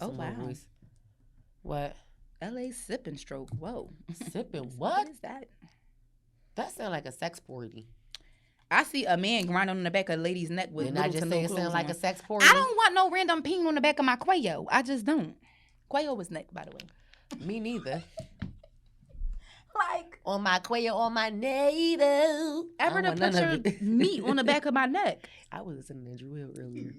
Oh, wow. Voice. What? L.A. sipping stroke. Whoa. Sipping What what? is that? That sounds like a sex party. I see a man grinding on the back of a lady's neck with Didn't I little to just no say it clothes sound like on. a sex party? I don't want no random peen on the back of my Quayo. I just don't. Quayo was neck, by the way. Me neither. Like, On my quail, on my navel. ever to picture meat on the back of my neck. I was listening to Drew Hill earlier.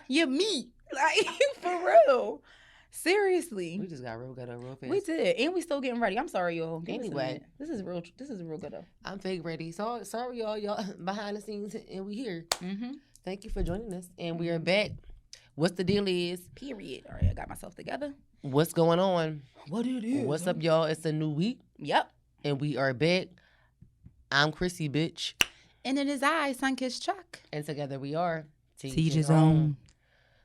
Your meat. Like, for real. Seriously. We just got real good real fast. We did. And we still getting ready. I'm sorry, y'all. Give us a Anyway. minute. This is real good, though. I'm fake ready. So sorry, y'all behind the scenes, and we here. Mm-hmm. Thank you for joining us, and we are back. What's the deal is? Period. All right, I got myself together. What's going on? What it is? What's up, y'all? It's a new week. Yep. And we are back. I'm Chrissy, bitch. And it is I, Sunkiss Chuck. And together we are Teach his own.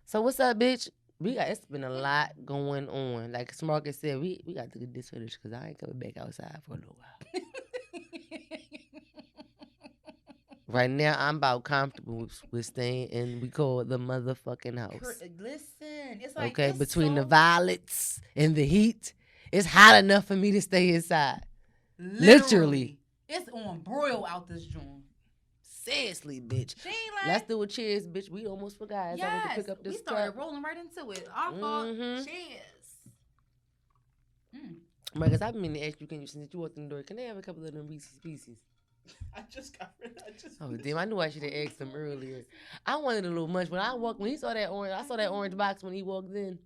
So what's up, bitch? It's been a lot going on. Like Smarcus said, we got to get this finished because I ain't coming back outside for a little while. Right now, I'm about comfortable with staying in, we call it the motherfucking house. Listen, it's like Okay, between the violets and the heat, it's hot enough for me to stay inside. Literally. It's on broil out this joint. Seriously, bitch. She ain't like, Let's do a cheers, bitch. We almost forgot. yes, I went to pick up this we started cup. rolling right into it. Our fault. Mhm. Cheers. Marcus, I've been meaning to ask you, since you walked in the door, can they have a couple of them Reese's Pieces? I just got rid of it. Oh, damn, I knew I should have asked him earlier. I wanted a little munch. When he saw that orange, I saw that orange box when he walked in.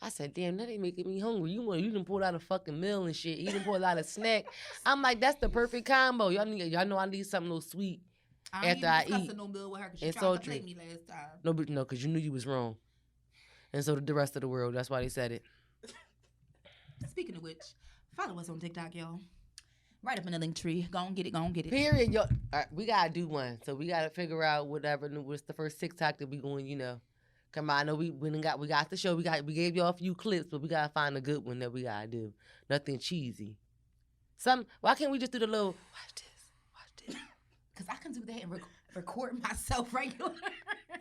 I said, damn, that ain't making me hungry. You done pulled out a fucking meal and shit. He done pulled out a snack. I'm like, that's the perfect combo. Y'all know I need something a little sweet after I eat. No bill with her 'cause she And tried to sultry. play me last time. No, because you knew you was wrong. And so did the rest of the world. That's why they said it. Speaking of which, follow us on TikTok, y'all. Right up in the link tree. Go on, get it. Period. Yo, all right, we gotta do one. So we gotta figure out what's the first TikTok that we going. Come on. I know we got the show. We gave y'all a few clips, but we gotta find a good one that we gotta do. Nothing cheesy. Why can't we just do the little watch this? Because I can do that and record myself regular.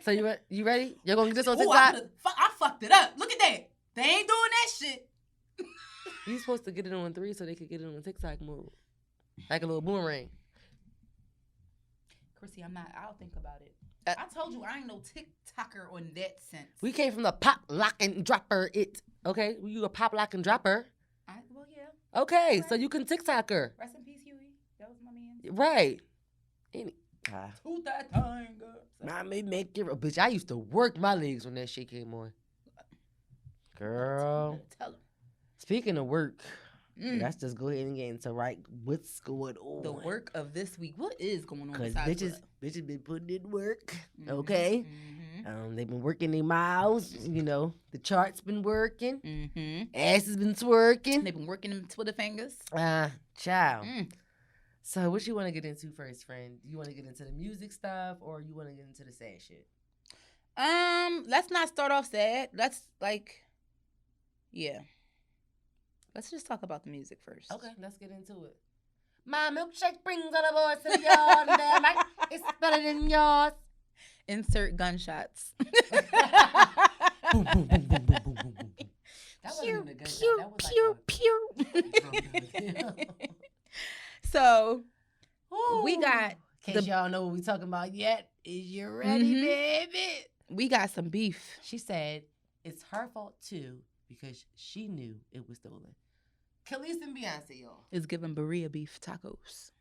So you ready? You're gonna get this on Ooh, TikTok? I fucked it up. Look at that. They ain't doing that shit. You supposed to get it on 3 so they could get it on TikTok mode, like a little boomerang. Chrissy, I'll think about it. I told you I ain't no TikToker on that sense. We came from the pop, lock, and dropper okay? You a pop, lock, and dropper. Well, yeah. Okay, Right. so you can TikToker. Rest in peace, Huey. That was my man. Right. To that time, girl. I may make it, bitch. I used to work my legs when that shit came on. Girl. Tell him. Speaking of work, let's just go ahead and get into what's going on. The work of this week. What is going on? Because bitches been putting in work, Mm-hmm. okay? Mm-hmm. They've been working their miles, the chart's been working, Mm-hmm. ass has been twerking. They've been working them Twitter fingers. Child. Mm. So what you want to get into first, friend? You want to get into the music stuff or you want to get into the sad shit? Let's not start off sad. Let's just talk about the music first. Okay, let's get into it. My milkshake brings all the boys to the yard, and damn right, it's better than yours. Insert gunshots. Boom, boom, boom, boom, boom, boom, boom, boom. That wasn't even a gunshot. That was So, Ooh. we got... In case y'all know what we talking about yet, is you ready, baby? We got some beef. She said it's her fault, too, because she knew it was stolen. Khalees and Beyonce, y'all. It's giving Berea beef tacos.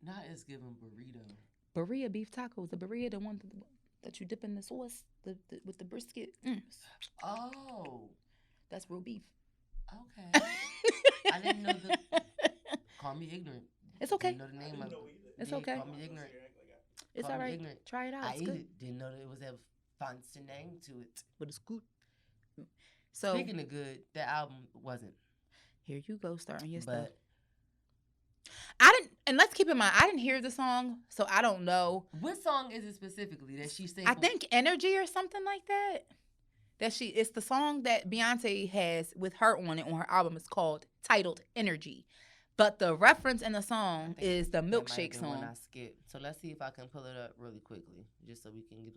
Not as giving burrito. Berea beef tacos. The Berea, the one that you dip in the sauce with the brisket. Oh. That's real beef. Okay. I didn't know Call me ignorant. It's okay. Didn't know the name of it. It's okay. Call me ignorant. It's Call all me right. ignorant. Try it out. I It's ate good. it. Didn't know that it was a fancy name to it. But it's good. So, Speaking of good, that album wasn't. here you go, starting your stuff. But And let's keep in mind, I didn't hear the song, so I don't know. what song is it specifically that she sang? I think Energy or something like that. It's the song that Beyonce has with her on it on her album. It's titled Energy. But the reference in the I song think is the that might have milkshake been one song. I skipped. So let's see if I can pull it up really quickly, just so we can get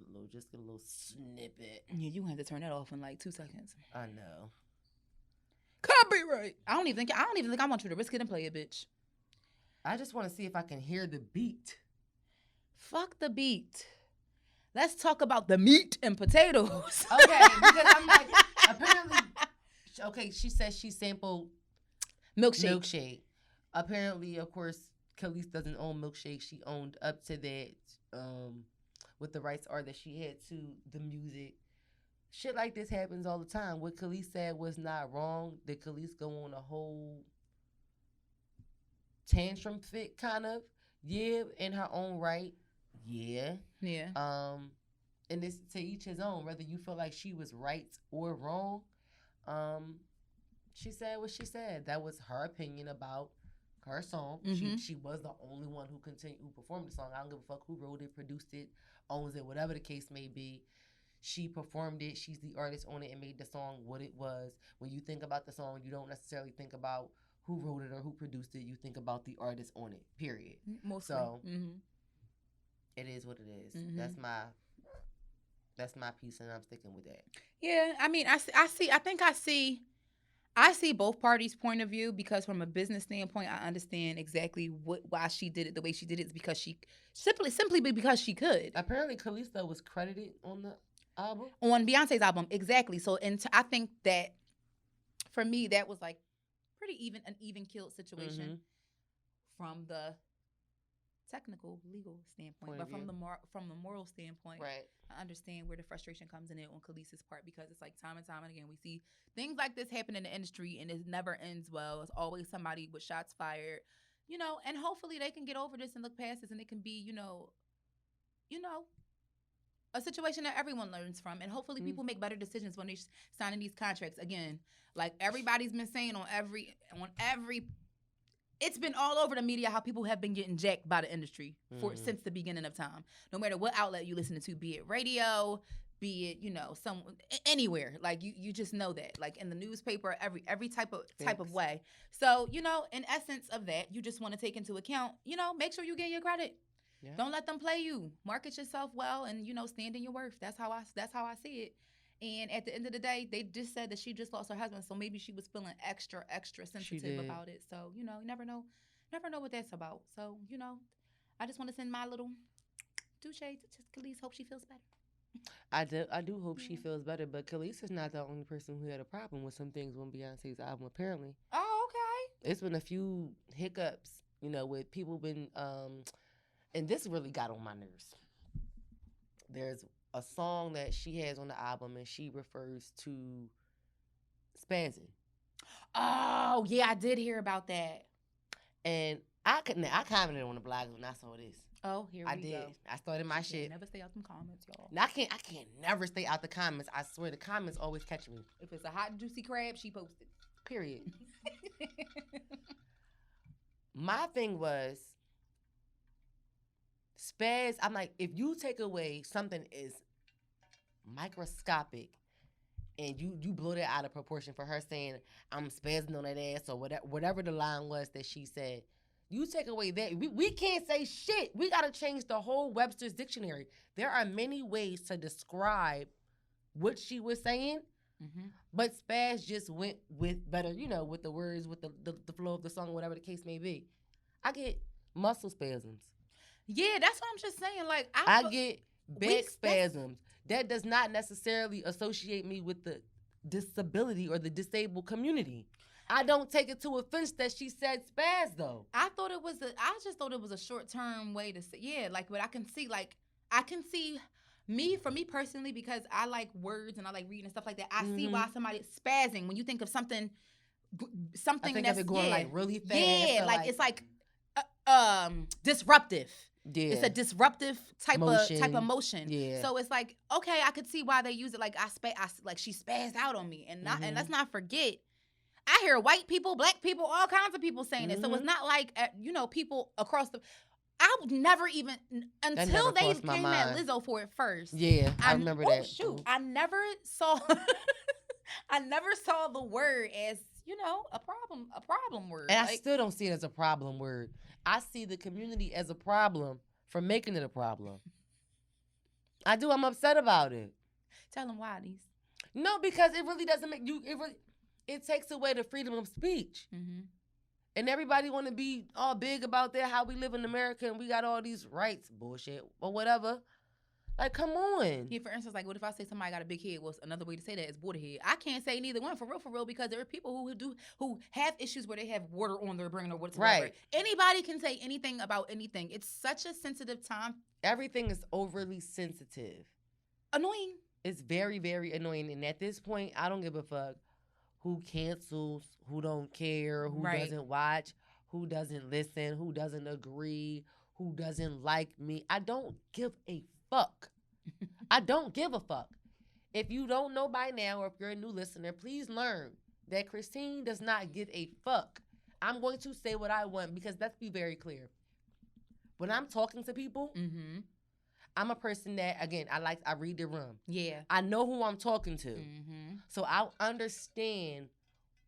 a little snippet. Yeah, you have to turn that off in like 2 seconds. I know. Copyright. I don't even think I want you to risk it and play it, bitch. I just want to see if I can hear the beat. Fuck the beat. Let's talk about the meat and potatoes. Okay, because I'm like, apparently, okay, she says she sampled Milkshake. Apparently, of course, Khalees doesn't own Milkshake. She owned up to that with the rights are that she had to the music. Shit like this happens all the time. What Khalees said was not wrong. Did Khalees go on a whole tantrum fit, kind of? Yeah, in her own right. Yeah. Yeah. And it's to each his own, whether you feel like she was right or wrong. She said what she said. That was her opinion about her song. Mhm. She was the only one who performed the song. I don't give a fuck who wrote it, produced it, owns it, whatever the case may be. She performed it. She's the artist on it and made the song what it was. When you think about the song, you don't necessarily think about who wrote it or who produced it. You think about the artist on it, period. Mostly. So it is what it is. Mhm. That's my piece, and I'm sticking with that. Yeah, I mean, I see both parties' point of view, because from a business standpoint, I understand exactly why she did it the way she did it. It's because she simply because she could. Apparently, Khalees was credited on the album. On Beyonce's album, exactly. So, I think that for me, that was like an even killed situation from the technical legal standpoint, but from the moral standpoint, Right. I understand where the frustration comes in it on Khalees's part, because it's like time and time and again we see things like this happen in the industry and it never ends well. It's always somebody with shots fired, and hopefully they can get over this and look past this, and it can be, a situation that everyone learns from, and hopefully people make better decisions when they're signing these contracts. Again, like everybody's been saying on every it's been all over the media how people have been getting jacked by the industry since the beginning of time. No matter what outlet you listen to, be it radio, be it anywhere. Like you just know that. Like in the newspaper, every type of way. So in essence of that, you just want to take into account. Make sure you get your credit. Yeah. Don't let them play you. Market yourself well, and stand in your worth. That's how I see it. And at the end of the day, they just said that she just lost her husband, so maybe she was feeling extra sensitive about it. So you never know what that's about. So I just want to send my little douche to Khalees. Hope she feels better. I do hope she feels better, but Khalees is not the only person who had a problem with some things on Beyonce's album. Apparently. Oh, okay. It's been a few hiccups, with people been, and this really got on my nerves. There's a song that she has on the album, and she refers to spazzing. Oh, yeah, I did hear about that. And I commented on the blog when I saw this. Oh, here we go. I started my shit. Never stay out them comments, y'all. Now, I can't never stay out the comments. I swear the comments always catch me. If it's a hot juicy crab, she posted. Period. My thing was spaz. I'm like, if you take away something is microscopic and you blow that out of proportion for her saying I'm spazzing on that ass or whatever the line was that she said, you take away that, we can't say shit. We got to change the whole Webster's dictionary. There are many ways to describe what she was saying, but spaz just went with better, with the words, with the flow of the song, whatever the case may be. I get muscle spasms. Yeah, that's what I'm just saying. Like I get back spasms. That does not necessarily associate me with the disability or the disabled community. I don't take it to offense that she said spaz though. I just thought it was a short-term way to say, yeah, like, but I can see for me personally, because I like words and I like reading and stuff like that. I see why somebody's spazzing when you think of something I think that's of it going like really fast. Yeah, like it's like disruptive. Yeah. It's a disruptive type of motion. Yeah. So it's like, okay, I could see why they use it. Like like she spazzed out on me, and let's not forget, I hear white people, black people, all kinds of people saying it. So it's not like people across the. I would never even until they came at Lizzo for it first. Yeah, I remember that. Shoot, I never saw. I never saw the word as a problem word. And I still don't see it as a problem word. I see the community as a problem for making it a problem. I do. I'm upset about it. Tell them why, these. No, because it really doesn't make you. It takes away the freedom of speech. Mm-hmm. And everybody want to be all big about that, how we live in America and we got all these rights, bullshit, or whatever. Like, come on. Yeah, for instance, like, what if I say somebody got a big head? Well, another way to say that is water head. I can't say neither one for real, because there are people who have issues where they have water on their brain or whatever. Right. Anybody can say anything about anything. It's such a sensitive time. Everything is overly sensitive. Annoying. It's very, very annoying. And at this point, I don't give a fuck who cancels, who don't care, who doesn't watch, who doesn't listen, who doesn't agree, who doesn't like me. I don't give a fuck. I don't give a fuck. If you don't know by now, or if you're a new listener, please learn that Christine does not give a fuck. I'm going to say what I want because let's be very clear. When I'm talking to people, Mm-hmm. I'm a person that, again, I read the room. Yeah. I know who I'm talking to. Mm-hmm. So I understand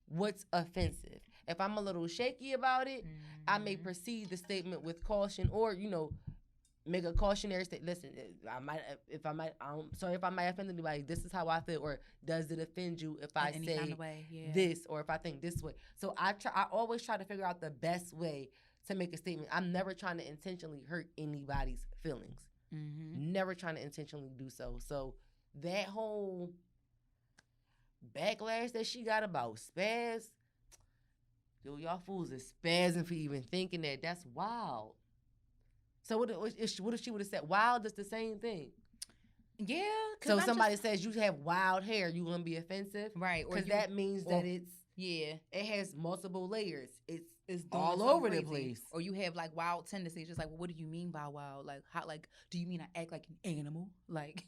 what's offensive. If I'm a little shaky about it, I may proceed the statement with caution or, make a cautionary statement. Listen, I'm sorry if I might offend anybody. This is how I feel. Or does it offend you if I say this or if I think this way? So I always try to figure out the best way to make a statement. I'm never trying to intentionally hurt anybody's feelings. Mm-hmm. Never trying to intentionally do so. So that whole backlash that she got about spaz, y'all fools are spazzing for even thinking that. That's wild. So what if she would have said wild is the same thing? Yeah. So somebody says you have wild hair, you gonna be offensive? Right. Because that means that it has multiple layers. It's all over the place. Or you have like wild tendencies. Just like, well, what do you mean by wild? Like, how? Like, do you mean I act like an animal? Like,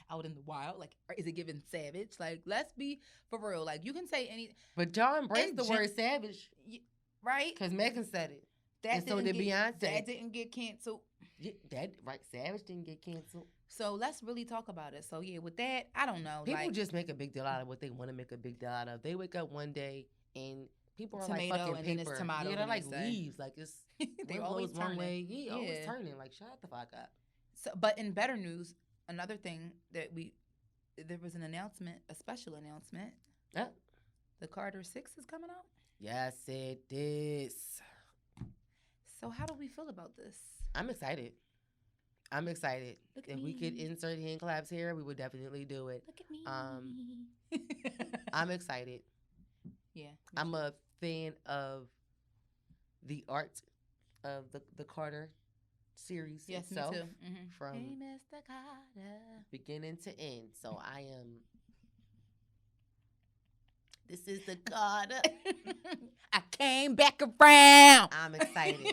out in the wild? Like, or is it given savage? Like, let's be for real. Like, you can say any. But y'all embrace the word savage, right? Because Megan said it. And so did Beyonce. That didn't get canceled. Yeah, Savage didn't get canceled. So let's really talk about it. So yeah, with that, I don't know. People just make a big deal out of what they want to make a big deal out of. They wake up one day and people are tomato, like fucking and paper. then it's tomato. Yeah, they're like leaves. Like it's they always always one turning. way. Yeah, always turning. Like shut the fuck up. So, but in better news, another thing that there was an announcement, a special announcement. Yeah. The Carter 6 is coming out. Yes, it is. So how do we feel about this? I'm excited. Look at if me. we could insert hand claps here, we would definitely do it. Look at me. I'm excited. Yeah. I'm a fan of the art of the Carter series itself. Me too. Mm-hmm. From hey, Mr. Carter. beginning to end. So I am. This is the Carter. I came back around. I'm excited.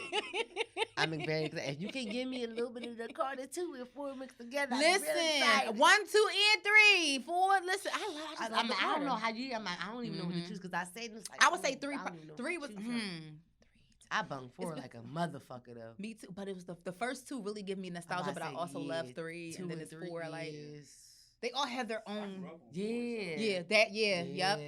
I'm very excited. If you can give me a little bit of the Carter 2 and 4 mixed together, Listen, I'm really 1, 2, and 3, 4. Listen, I don't know how you. I don't even know what to choose because I say this. Like, I would say 3. 3 was. I bung 4 like a motherfucker though. Me too, but it was the first 2 really give me nostalgia. But I also love 3, 2 and then it's 3 4. Like is... they all have their own. Yeah. Yep.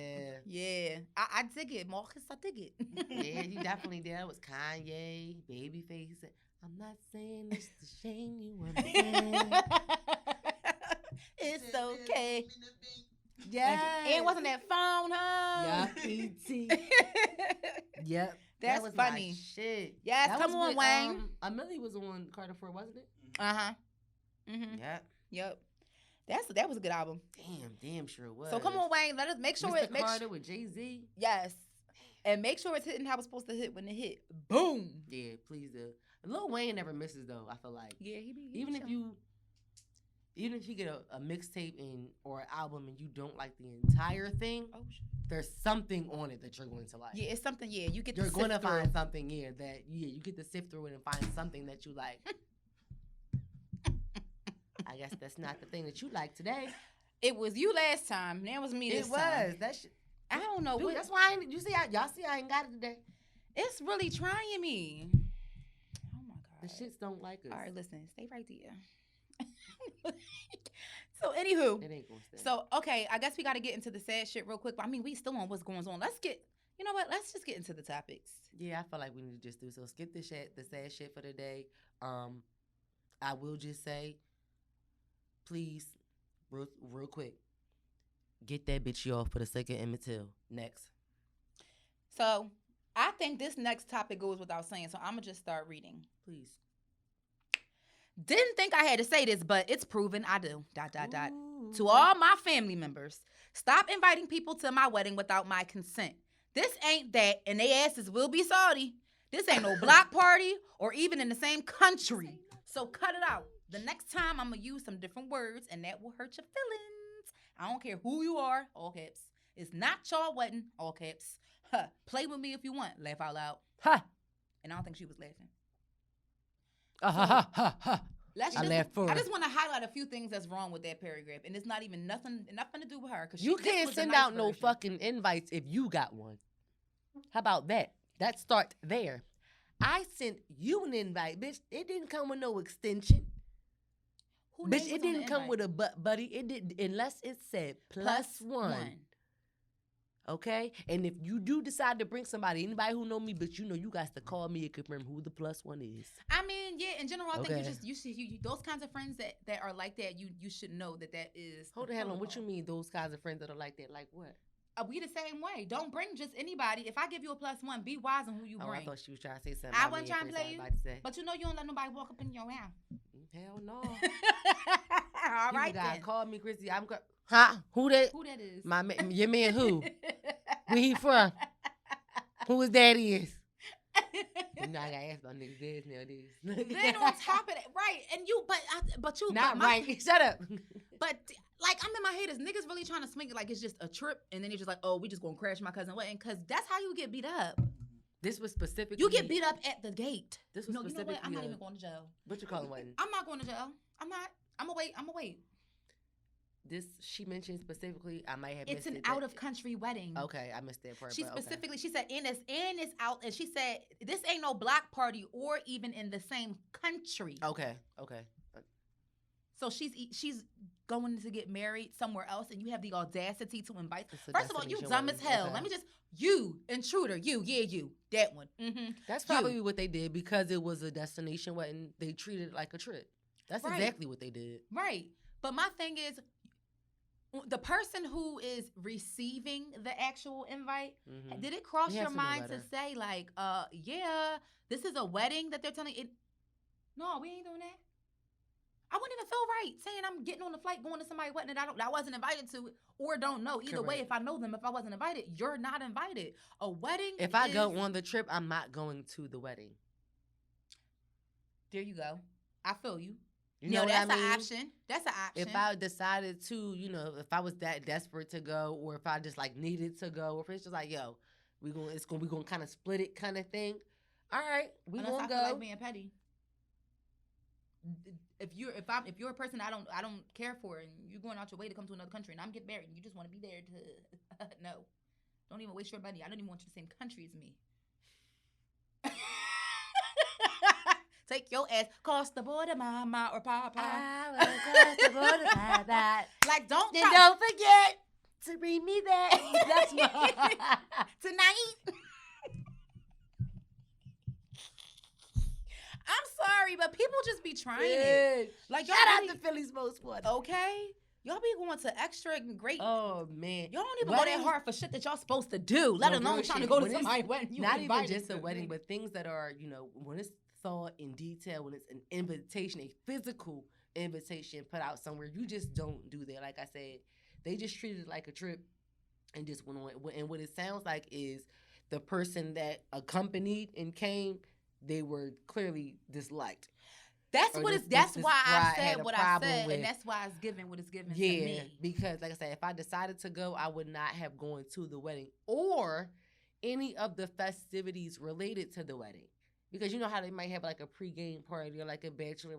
Yeah. I dig it, Marcus. I dig it. Yeah, you definitely did. It was Kanye, Babyface. I'm not saying it's to shame you. I'm saying it's okay. Yeah. And wasn't that phone, huh? Yeah. E.T. Yep. That's that was funny. My shit. Yes, that come on, Wayne. Amelie was on Carter 4, wasn't it? Uh-huh. Mm-hmm. Yep. That was a good album. Damn sure it was. So come on, Wayne. Let us make sure Mr. Carter with Jay-Z. Yes. And make sure it's hitting how it's supposed to hit when it hit. Boom. Yeah, please do. Lil Wayne never misses though, I feel like. Yeah, he even if you get a mixtape or an album and you don't like the entire thing, there's something on it that you're going to like. Yeah, it's something. Yeah, you're going to find something. Yeah, you get to sift through it and find something that you like. I guess that's not the thing that you like today. It was you last time. Now it was me this time. It was. That shit. I don't know. Dude, that's why y'all see I ain't got it today. It's really trying me. Oh my God. The shits don't like us. All right, listen. Stay right there. So, anywho. It ain't gonna stay. So, okay, I guess we got to get into the sad shit real quick. But I mean, we still on what's going on. You know what? Let's just get into the topics. Yeah, I feel like we need to just do so. Skip the sad shit for the day. I will just say, please, real quick, get that bitch off for the sake of Emmett Till. Next. So, I think this next topic goes without saying. So, I'm going to just start reading. Please. Didn't think I had to say this, but it's proven I do. ... Ooh. To all my family members, stop inviting people to my wedding without my consent. This ain't that, and they asses will be salty. This ain't no block party or even in the same country. So cut it out. The next time I'm going to use some different words, and that will hurt your feelings. I don't care who you are, all caps. It's not y'all wedding, all caps. Huh. Play with me if you want. Laugh out loud. Ha! And I don't think she was laughing. Ha ha ha ha. I just want to highlight a few things that's wrong with that paragraph, and it's not even nothing to do with her. Cause You can't send out no fucking invites if you got one. How about that? That starts there. I sent you an invite, bitch. It didn't come with no extension. Bitch, it didn't come with a buddy. It did unless it said plus one. Okay? And if you do decide to bring somebody, anybody who know me, but you know you guys to call me and confirm who the plus one is. I mean, yeah, in general, I think you should those kinds of friends that are like that, you should know that is. Hold the hell on. What you mean those kinds of friends that are like that? Like what? We the same way. Don't bring just anybody. If I give you a plus one, be wise on who you bring. I thought she was trying to say something. I wasn't trying to play you. But you know you don't let nobody walk up in your house. Hell no. All right, then. Call me Chrissy. Huh? Who that? Who that is? Your man who? Where he from? Who his daddy is? You know I gotta ask about niggas' dads nowadays. Then on top of that, right? And you, but you not right. Shut up. But like I'm in my head, is niggas really trying to swing it like it's just a trip, and then you're just like, oh, we just gonna crash my cousin's wedding, because that's how you get beat up. This was specifically. You get beat up at the gate. This was specifically. You know what? I'm not even going to jail. What you calling wedding? I'm not going to jail. I'm not. I'm gonna wait. This she mentioned specifically. I might have. It's missed an out of country wedding. Okay, I missed that part. She specifically, she said, and it's out, and she said this ain't no block party or even in the same country. Okay. So she's going to get married somewhere else, and you have the audacity to invite. First of all, you dumb as hell. Okay. Let me just intruder, you that one. Mm-hmm. That's probably what they did because it was a destination wedding. They treated it like a trip. That's exactly what they did. Right, but my thing is. The person who is receiving the actual invite, did it cross your mind to say like, yeah, this is a wedding that they're telling it? No, we ain't doing that. I wouldn't even feel right saying I'm getting on the flight going to somebody's wedding that I wasn't invited to or don't know. Either way, if I know them, if I wasn't invited, you're not invited. A wedding. If I go on the trip, I'm not going to the wedding. There you go. I feel you. You know that's what I mean? An option. That's an option. If I decided to, if I was that desperate to go, or if I just like needed to go, or if it's just like, yo, we gonna kind of split it, kind of thing. All right, we gonna go. I feel like being petty. If you're a person I don't care for, and you're going out your way to come to another country, and I'm getting married, and you just want to be there to no, don't even waste your money. I don't even want you in the same country as me. Take your ass across the border, mama or papa. I will cross the border, bye. Like, don't forget to bring me back. That's my tonight. I'm sorry, but people just be trying it. Like, shout out to Philly's Most Wanted. Okay. Y'all be going to extra and great. Oh, man. Y'all don't even go that hard for shit that y'all supposed to do, let alone trying to go to somebody's wedding. Not even just a wedding, but things that are, when it's thought in detail, when it's an invitation, a physical invitation put out somewhere, you just don't do that. Like I said, they just treated it like a trip and just went on. And what it sounds like is the person that accompanied and came, they were clearly disliked. That's why I said what I said, and that's why it's given what it's given to me. Yeah, because like I said, if I decided to go, I would not have gone to the wedding or any of the festivities related to the wedding. Because you know how they might have like a pregame party or like a bachelor,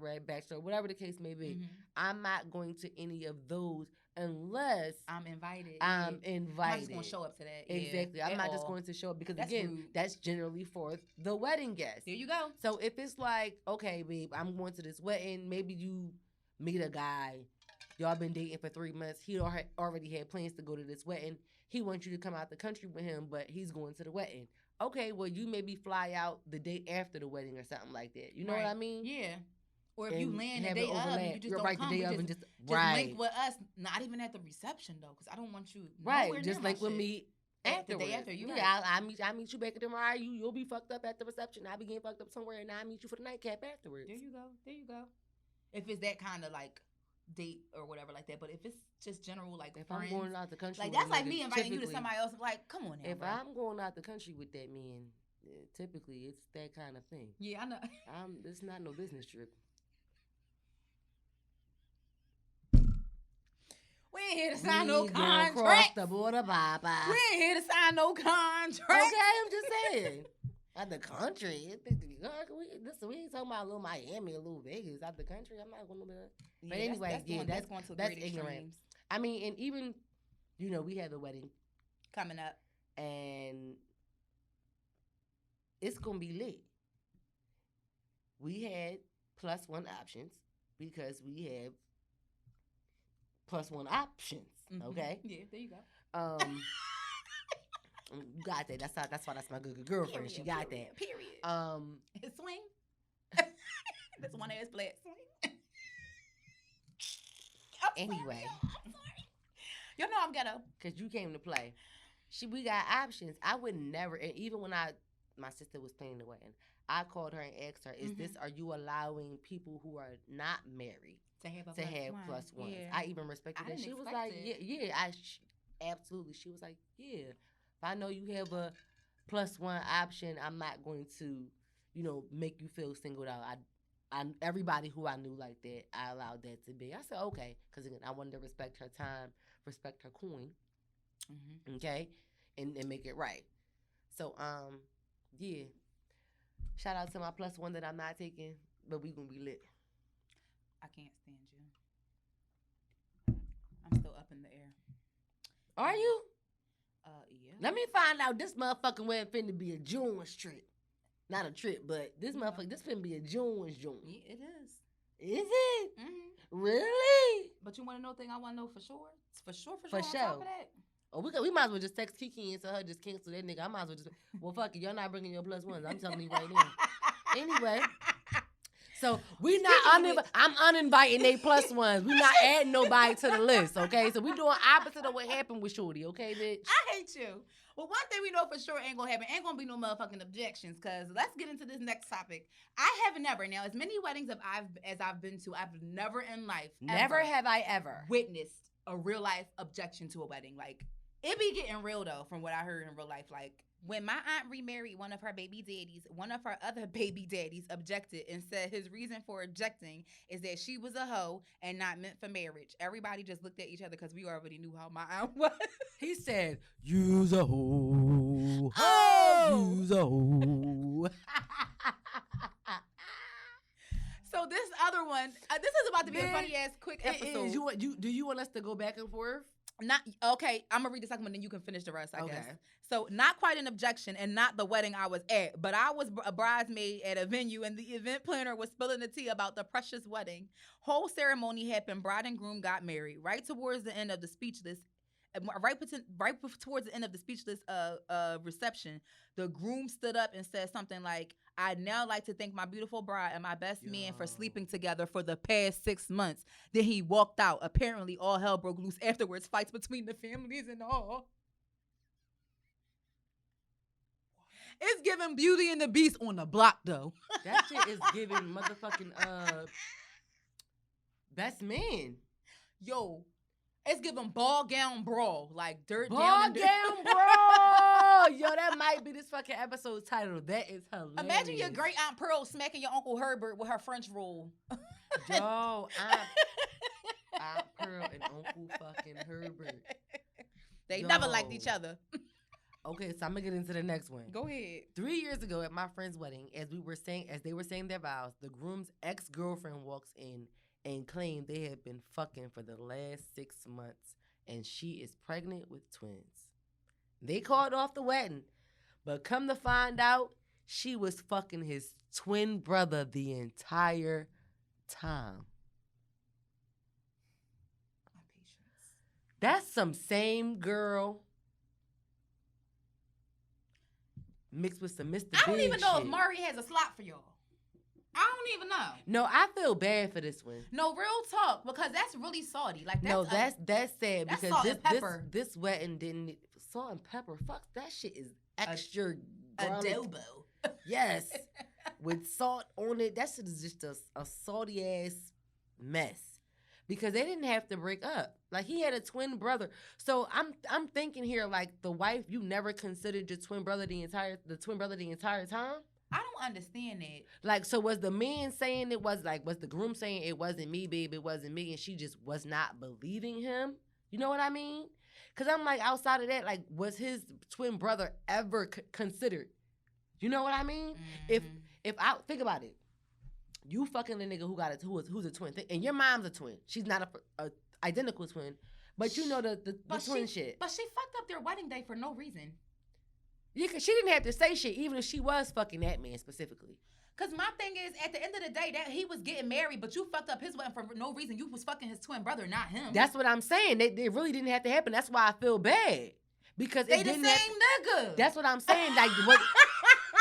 whatever the case may be. Mm-hmm. I'm not going to any of those unless I'm invited. I'm not just going to show up to that. Exactly. Yeah, I'm not just going to show up because, that's again, rude. That's generally for the wedding guests. There you go. So if it's like, okay, babe, I'm going to this wedding, maybe you meet a guy. Y'all been dating for 3 months. He already had plans to go to this wedding. He wants you to come out the country with him, but he's going to the wedding. Okay, well, you maybe fly out the day after the wedding or something like that. You know what I mean? Yeah. Or if And you land the have it day of, overlap. and you just You're don't right, come, the day but of, and just right. link with us, not even at the reception though, because I don't want you Right, nowhere just near link my with shit. me The afterwards. day after, you yeah, right. I meet you back at the MRI. You'll be fucked up at the reception. I'll be getting fucked up somewhere, and I meet you for the nightcap afterwards. There you go. There you go. If it's that kind of like date or whatever like that, but if it's just general like If friends, I'm going out the country, like with that's a like nigga, me inviting you to typically, somebody else. Like, come on now, if bro. I'm going out the country with that man, typically it's that kind of thing. Yeah, I know. It's not no business trip. We ain't here to sign no Cross contract. the border, bye-bye. We ain't here to sign no contract. Okay, I'm just saying. Out the country. We ain't talking about a little Miami, a little Vegas. Out the country, I'm not going to be. But anyway, that's going to that's great ignorant. extremes. I mean, and even, we have a wedding Coming up. and it's going to be lit. We had +1 options because we have +1 options. Mm-hmm. Okay. Yeah, there you go. You got that. That's why that's my good girlfriend. She got that. Period. Swing. That's one ass flat swing. Anyway, I'm sorry. You know I'm ghetto. Cause you came to play. We got options. I would never, and even when my sister was planning the wedding, I called her and asked her, are you allowing people who are not married to have +1s? Yeah. I even respected that. She was like, absolutely. She was like, yeah. If I know you have a +1 option, I'm not going to, make you feel singled out. Everybody who I knew like that, I allowed that to be. I said, okay. Because again, I wanted to respect her time, respect her coin. Mm-hmm. Okay? And make it right. So, yeah. Shout out to my +1 that I'm not taking, but we going to be lit. I can't stand you. I'm still up in the air. Are you? Yeah. Let me find out this motherfucking wedding finna be a June's trip. Not a trip, but this finna be a June's June. Yeah, it is. Is it? Mm-hmm. Really? But you want to know a thing I want to know for sure? For sure. For On sure. top of that. Oh, we might as well just text Kiki and tell her just cancel that nigga. I might as well just, well, fuck it. Y'all not bringing your +1s. I'm telling you right now. Anyway. So I'm uninviting they +1s. We not adding nobody to the list, okay? So we doing opposite of what happened with Shorty, okay, bitch? I hate you. Well, one thing we know for sure ain't gonna happen. Ain't gonna be no motherfucking objections. Cause let's get into this next topic. I have never, now as many weddings as I've been to, I've never in life, never have I ever witnessed a real life objection to a wedding. Like it be getting real though, from what I heard in real life. Like when my aunt remarried one of her baby daddies, one of her other baby daddies objected and said his reason for objecting is that she was a hoe and not meant for marriage. Everybody just looked at each other because we already knew how my aunt was. He said, "You's a hoe. Oh, you's a hoe." So this other one, this is about to be a funny ass quick episode. Do you want us to go back and forth? Not okay. I'm gonna read the second one, then you can finish the rest. I guess. So not quite an objection, and not the wedding I was at, but I was a bridesmaid at a venue, and the event planner was spilling the tea about the precious wedding. Whole ceremony happened. Bride and groom got married. Right towards the end of the speechless. Right towards the end of the speechless reception, the groom stood up and said something like, "I'd now like to thank my beautiful bride and my best man for sleeping together for the past 6 months." Then he walked out. Apparently, all hell broke loose afterwards, fights between the families and all. It's giving Beauty and the Beast on the block, though. That shit is giving motherfucking best man. Yo. It's giving Ballgown Brawl, like dirt down. Ballgown Brawl! Yo, that might be this fucking episode title. That is hilarious. Imagine your great Aunt Pearl smacking your Uncle Herbert with her French roll. Yo, Aunt Pearl and Uncle fucking Herbert. They never liked each other. Okay, so I'm gonna get into the next one. Go ahead. 3 years ago at my friend's wedding, as they were saying their vows, the groom's ex-girlfriend walks in and claimed they had been fucking for the last 6 months, and she is pregnant with twins. They called off the wedding, but come to find out, she was fucking his twin brother the entire time. That's some same girl mixed with some Mr. I don't Big even know shit. if Maury has a slot for y'all. I don't even know. No, I feel bad for this one. No, real talk, because that's really salty. Like that's that's sad that's because salt and pepper. this wedding didn't salt and pepper. Fuck, that shit is extra garlic. adobo. Yes, with salt on it. That shit is just a salty ass mess. Because they didn't have to break up. Like, he had a twin brother. So I'm thinking here, like, the wife, you never considered your twin brother the entire time? I don't understand it. Like, so was the man saying it was like, was the groom saying it wasn't me, babe, it wasn't me, and she just was not believing him? You know what I mean? Because I'm like, outside of that, like, was his twin brother ever considered? You know what I mean? Mm-hmm. If I think about it, you fucking a nigga who's a twin, and your mom's a twin. She's not a identical twin, but you know the twin shit. But she fucked up their wedding day for no reason. Yeah, cause she didn't have to say shit, even if she was fucking that man specifically. Cause my thing is, at the end of the day, that he was getting married, but you fucked up his wedding for no reason. You was fucking his twin brother, not him. That's what I'm saying. They really didn't have to happen. That's why I feel bad. Because they it the didn't same have, nigga. That's what I'm saying. Like, what?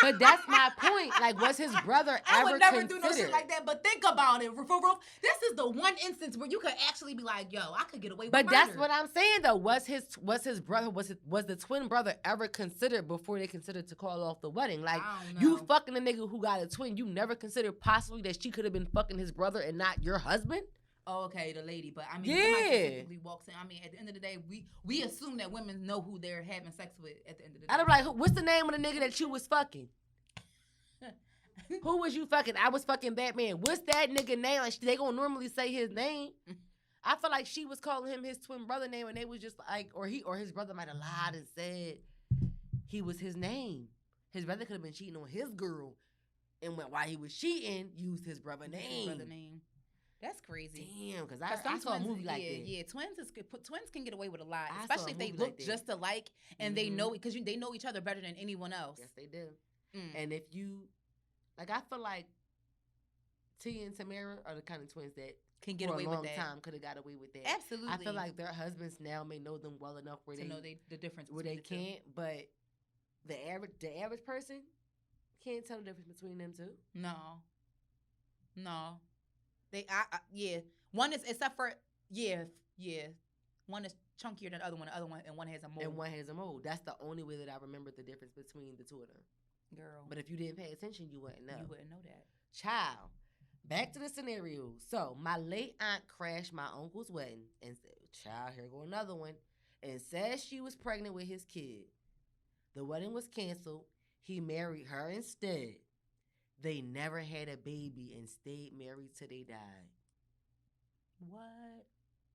But that's my point. Like, was his brother I ever would never considered? do no shit like that. But think about it. This is the one instance where you could actually be like, yo, I could get away with murder. But that's what I'm saying though. Was his brother was the twin brother ever considered before they considered to call off the wedding? Like, I don't know. you fucking a nigga who got a twin, you never considered possibly that she could have been fucking his brother and not your husband? Oh, okay, the lady. But I mean, Yeah. somebody specifically walks in. I mean, at the end of the day, we assume that women know who they're having sex with at the end of the day. I'd be like, what's the name of the nigga that you was fucking? Who was you fucking? I was fucking Batman. What's that nigga name? Like, they gonna normally say his name. I feel like she was calling him his twin brother name, and they was just like, or his brother might have lied and said he was his name. His brother could have been cheating on his girl, and while he was cheating, used his brother name. That's crazy. Damn, because I saw a movie like that. Yeah, twins can get away with a lot, I saw especially a if they movie look like that. just alike and they know it, because they know each other better than anyone else. Yes, they do. And if you, like, I feel like Tia and Tamara are the kind of twins that can get away with that. For a long time could have got away with that. Absolutely. I feel like their husbands now may know them well enough where to know the difference where they can't, but the average person can't tell the difference between them two. No. They yeah. One is, except for yeah. One is chunkier than the other one, and one has a mole. And one has a mole. That's the only way that I remember the difference between the two of them. Girl. But if you didn't pay attention, you wouldn't know. You wouldn't know that. Child. Back to the scenario. So, my late aunt crashed my uncle's wedding and said, child, here go another one, and said she was pregnant with his kid. The wedding was canceled. He married her instead. They never had a baby and stayed married till they died. What?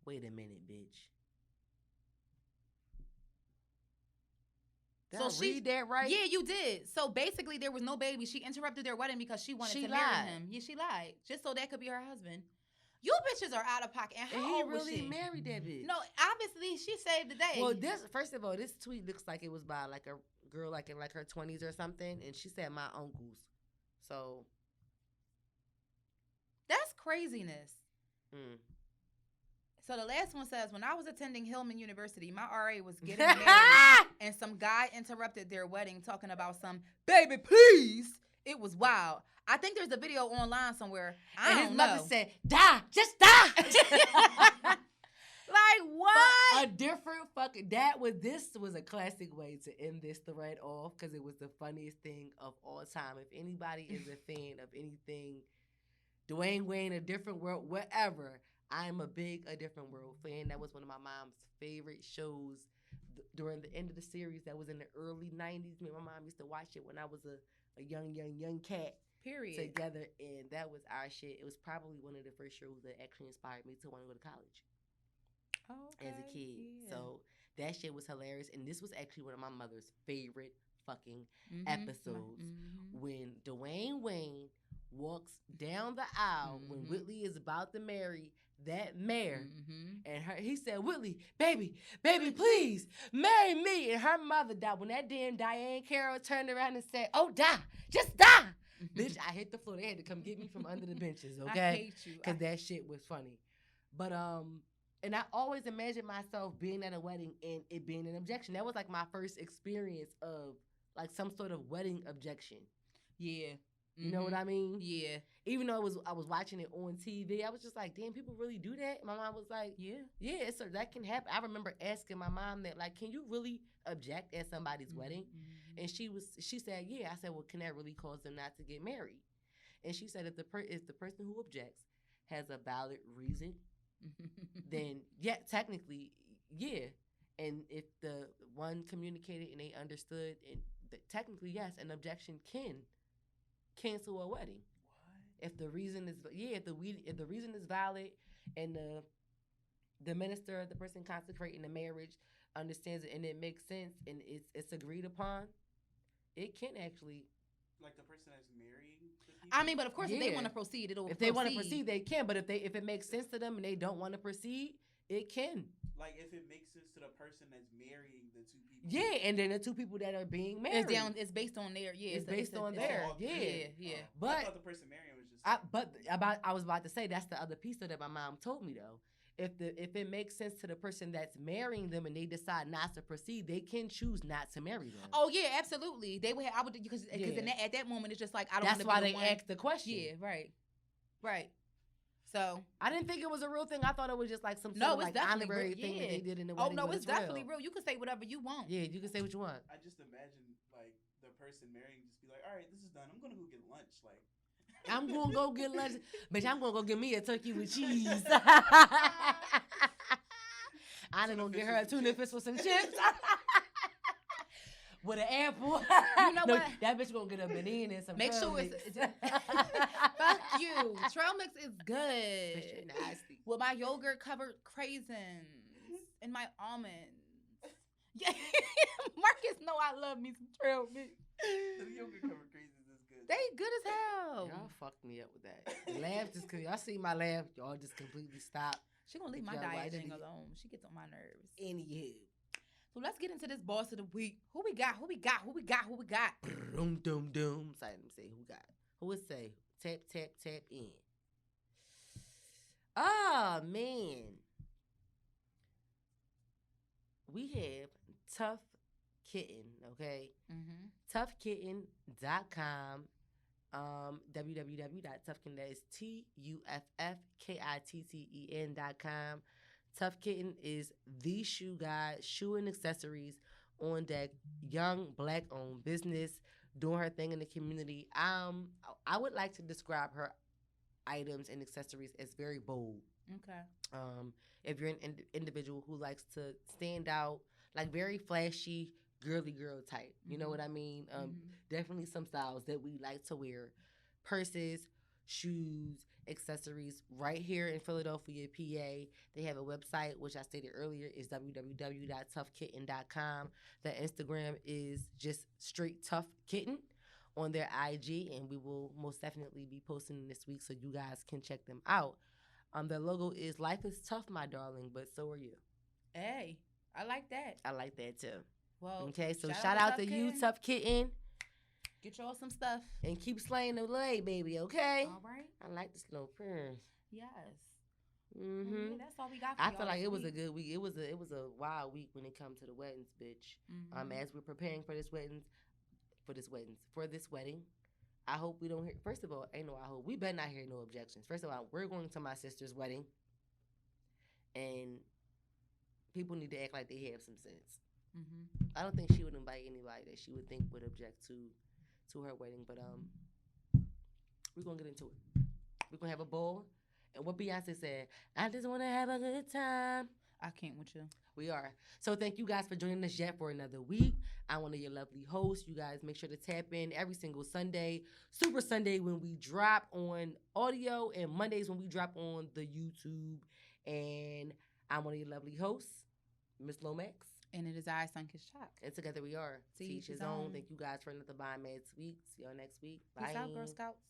Wait a minute, bitch. Did So I read that right? Yeah, you did. So basically, there was no baby. She interrupted their wedding because she wanted to marry him. Yeah, she lied. Just so that could be her husband. You bitches are out of pocket. And how old was she? He really married that bitch. No, obviously, she saved the day. Well, first of all, this tweet looks like it was by like a girl like in like her 20s or something. And she said, my uncles. So. That's craziness. So the last one says, when I was attending Hillman University, my RA was getting married and some guy interrupted their wedding talking about some, baby, please. It was wild. I think there's a video online somewhere. And his mother said, die, just die. Like, what? A different fucking, this was a classic way to end this thread off because it was the funniest thing of all time. If anybody is a fan of anything, Dwayne Wayne, A Different World, whatever, I'm a big A Different World fan. That was one of my mom's favorite shows during the end of the series. That was in the early 90s. Me and my mom used to watch it when I was a young cat. Period. Together, and that was our shit. It was probably one of the first shows that actually inspired me to want to go to college. Okay, as a kid. Yeah. So that shit was hilarious. And this was actually one of my mother's favorite fucking episodes. When Dwayne Wayne walks down the aisle when Whitley is about to marry that mayor. And he said, Whitley, baby, please, marry me. And her mother died. When that damn Diane Carroll turned around and said, oh, die, just die. Bitch, I hit the floor. They had to come get me from under the benches, okay? I hate you. Because that shit was funny. But And I always imagined myself being at a wedding and it being an objection. That was like my first experience of like some sort of wedding objection. Yeah. You know what I mean? Yeah. Even though I was watching it on TV, I was just like, damn, people really do that? And my mom was like, yeah, so that can happen. I remember asking my mom that, like, can you really object at somebody's wedding? And she said, yeah. I said, well, can that really cause them not to get married? And she said, if the person who objects has a valid reason, then yeah, technically, yeah. And if the one communicated and they understood, and technically, yes, an objection can cancel a wedding. What? If the reason is if the reason is valid and the minister, the person consecrating the marriage, understands it and it makes sense and it's agreed upon, it can actually. Like the person that's marrying the people? I mean, but of course, if they want to proceed, it'll. If they want to proceed, they can. But if it makes sense to them and they don't want to proceed, it can. Like if it makes sense to the person that's marrying the two people. Yeah, and then the two people that are being married. It's based on their. Yeah, it's based on their. Yeah. But I thought the person marrying was just. I was about to say that's the other piece that my mom told me though. If it makes sense to the person that's marrying them and they decide not to proceed, they can choose not to marry them. Oh yeah, absolutely. They would. I would because at that moment it's just like I don't. That's why they asked the question. Yeah, right. So I didn't think it was a real thing. I thought it was just like some sort of like honorary thing that they did in the wedding. Oh no, it's definitely real. You can say whatever you want. Yeah, you can say what you want. I just imagine like the person marrying just be like, all right, this is done. I'm gonna go get lunch. Like I'm gonna go get lunch, bitch. I'm gonna go get me a turkey with cheese. I done gonna get her a tuna fish with some chips. With an apple. You know what? That bitch gonna get a banana and some. Make sure it's. Fuck you. Trail mix is good. Bitch, you're nasty. With my yogurt covered craisins and my almonds. Yeah, Marcus know I love me some trail mix. The yogurt covered craisins is good. They good as hell. Y'all fucked me up with that. Laugh just cause y'all see my laugh. Y'all just completely stop. She gonna leave my diet thing alone. She gets on my nerves. Anywho. So let's get into this boss of the week. Who we got? Doom, doom, doom. Sorry, let me say who got. Who would say? Tap, tap, tap in. Oh, man. We have Tough Kitten, okay? ToughKitten.com. www.toughkitten, that is TUFFKITTEN.com. Tough Kitten is the shoe guy, shoe and accessories on deck, young black-owned business, doing her thing in the community. I would like to describe her items and accessories as very bold. Okay. If you're an individual who likes to stand out, like very flashy, girly girl type, you know what I mean? Definitely some styles that we like to wear. Purses, shoes, accessories right here in Philadelphia, PA. They have a website, which I stated earlier is www.toughkitten.com. The Instagram is just straight Tough Kitten on their IG, and we will most definitely be posting this week so you guys can check them out. Their logo is "Life is tough, my darling, but so are you." Hey, I like that. I like that too. Well, okay, so shout out to you, Tough Kitten. Get y'all some stuff. And keep slaying the leg, baby, okay? All right. I like the slow purrs. Yes. Mm-hmm. Yeah, that's all we got for I feel like it was a good week. It was a wild week when it comes to the weddings, bitch. As we're preparing for this wedding, I hope we don't hear. First of all, I hope we better not hear no objections. First of all, we're going to my sister's wedding, and people need to act like they have some sense. I don't think she would invite anybody that she would think would object to her wedding, but we're gonna get into it. We're gonna have a ball, and what Beyonce said, I just want to have a good time. I can't with you. We are. So thank you guys for joining us yet for another week. I'm one of your lovely hosts. You guys make sure to tap in every single Sunday, Super Sunday when we drop on audio, and Mondays when we drop on the YouTube. And I'm one of your lovely hosts, Miss Lomax. And it is I, Sunkiss Chalk. And together we are. Teach His Own. Thank you guys for another Bond Mad Week. See y'all next week. Bye. Peace out, Girl Scouts.